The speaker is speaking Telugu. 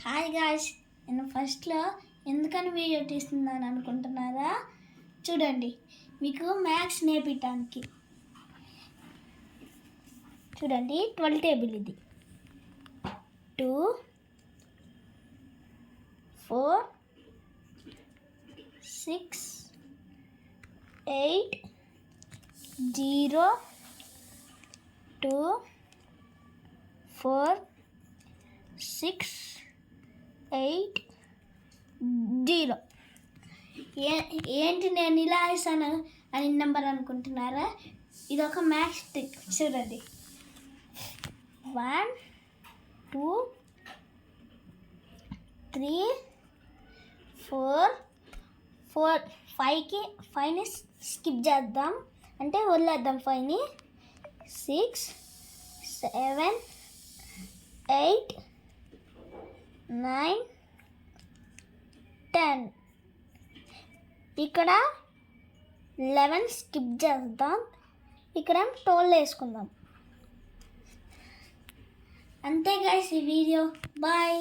హాయ్ గాయ్స్, నేను ఫస్ట్లో ఎందుకని వీడియో తీస్తున్నాను అనుకుంటున్నారా? చూడండి, మీకు మ్యాథ్స్ నేర్పించడానికి. చూడండి, 12 టేబుల్ ఇది. 2 4 6 8 0 2 4 6 8 0. ఏంటి నేను ఇలా వేసాను అని నెంబర్ అనుకుంటున్నారా? ఇది ఒక మ్యాథ్స్ ట్రిక్. చూడండి, 1 2 3 4 5ని స్కిప్ చేద్దాం, అంటే వదిలేద్దాం 5ని. 6 7 8 9 10. ఇక్కడ 11 స్కిప్ చేద్దాం, ఇక్కడ 12 వేసుకుందాం. అంతే గైస్ ఈ వీడియో. బాయ్.